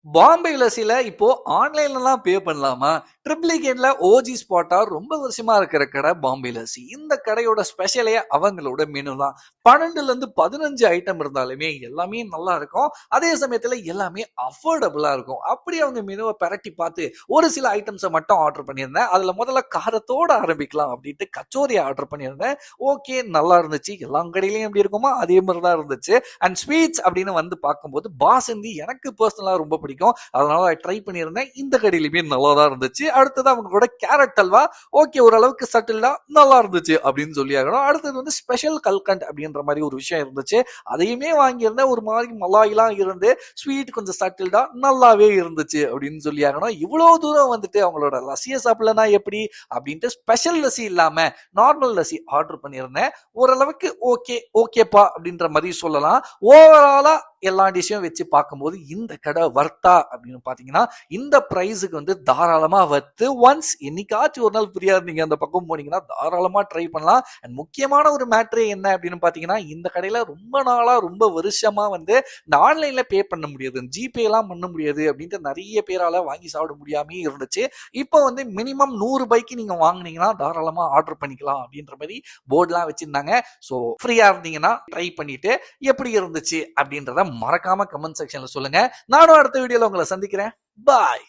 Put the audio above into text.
பாம்பே லஸ்ஸில இப்போ ஆன்லைன்லலாம் பே பண்ணலாமா? ட்ரிப்ளி கேன்ல ஓஜி ஸ்பாட்டா ரொம்ப வருஷமா இருக்கிற கடை பாம்பே லஸ்ஸி. இந்த கடையோட ஸ்பெஷலே அவங்களோட மெனு தான். 12லருந்து 15 ஐட்டம் இருந்தாலுமே எல்லாமே நல்லா இருக்கும். அதே சமயத்துல எல்லாமே அஃபோர்டபுளா இருக்கும். அப்படியே அவங்க மெனுவ பெரட்டி பார்த்து ஒரு சில ஐட்டம்ஸ மட்டும் ஆர்டர் பண்ணியிருந்தேன். அதுல முதல்ல காரத்தோட ஆரம்பிக்கலாம் அப்படின்ட்டு கச்சோரி ஆர்டர் பண்ணியிருந்தேன். ஓகே, நல்லா இருந்துச்சு. எல்லா கடையிலயும் எப்படி இருக்குமோ அதே மாதிரி தான் இருந்துச்சு. அண்ட் ஸ்வீட்ஸ் அப்படின்னு வந்து பார்க்கும்போது பாசந்தி எனக்கு பர்சனலா ரொம்ப பிடிக்கும். அதனால ட்ரை பண்ணியிருந்தேன். இந்த கடையிலுமே நல்லா தான் இருந்துச்சு. அடுத்தது அவங்களோட கேரட் அல்வா ஓகே, ஓரளவுக்கு சட்டில்டா நல்லா இருந்துச்சு அப்படின்னு சொல்லி ஆகணும். அடுத்தது வந்து ஸ்பெஷல் கல்கண்ட் அப்படின்ற மாதிரி ஒரு விஷயம் இருந்துச்சு. அதையுமே வாங்கியிருந்தேன். ஒரு மாதிரி மலாய்லாம் இருந்து ஸ்வீட் கொஞ்சம் சட்டில்டா நல்லாவே இருந்துச்சு அப்படின்னு சொல்லி ஆகணும். இவ்வளவு தூரம் வந்துட்டு அவங்களோட லஸ்ஸியை சாப்பிடலனா எப்படி அப்படின்ட்டு ஸ்பெஷல் லஸ்ஸி இல்லாம நார்மல் லஸ்ஸி ஆர்டர் பண்ணியிருந்தேன். ஓரளவுக்கு ஓகேப்பா அப்படின்ற மாதிரி சொல்லலாம். ஓவராலா எல்லா டிஷ்ஷையும் வச்சு பார்க்கும்போது இந்த கடை வர்த்தா அப்படின்னு பாத்தீங்கன்னா இந்த பிரைஸுக்கு வந்து தாராளமா வர்த்து. ஒன்ஸ் என்னைக்காச்சும் ஒரு நாள் ஃப்ரீயா இருந்தீங்க அந்த பக்கம் போனீங்கன்னா தாராளமா ட்ரை பண்ணலாம். அண்ட் முக்கியமான ஒரு மேட்ரே என்ன அப்படின்னு பாத்தீங்கன்னா இந்த கடையில ரொம்ப நாளா ரொம்ப வருஷமா வந்து இந்த ஆன்லைன்ல பே பண்ண முடியாது, ஜிபே எல்லாம் பண்ண முடியாது அப்படின்ட்டு நிறைய பேரால வாங்கி சாப்பிட முடியாமே இருந்துச்சு. இப்போ வந்து மினிமம் 100 ரூபாய்க்கு நீங்க வாங்குனீங்கன்னா தாராளமா ஆர்டர் பண்ணிக்கலாம் அப்படின்ற மாதிரி போர்டுலாம் வச்சிருந்தாங்க. ஸோ ஃப்ரீயா இருந்தீங்கன்னா ட்ரை பண்ணிட்டு எப்படி இருந்துச்சு அப்படின்றத மறக்காம கமெண்ட் செக்ஷன்ல சொல்லுங்க. நானும் அடுத்த வீடியோல உங்களை சந்திக்கிறேன். பாய்.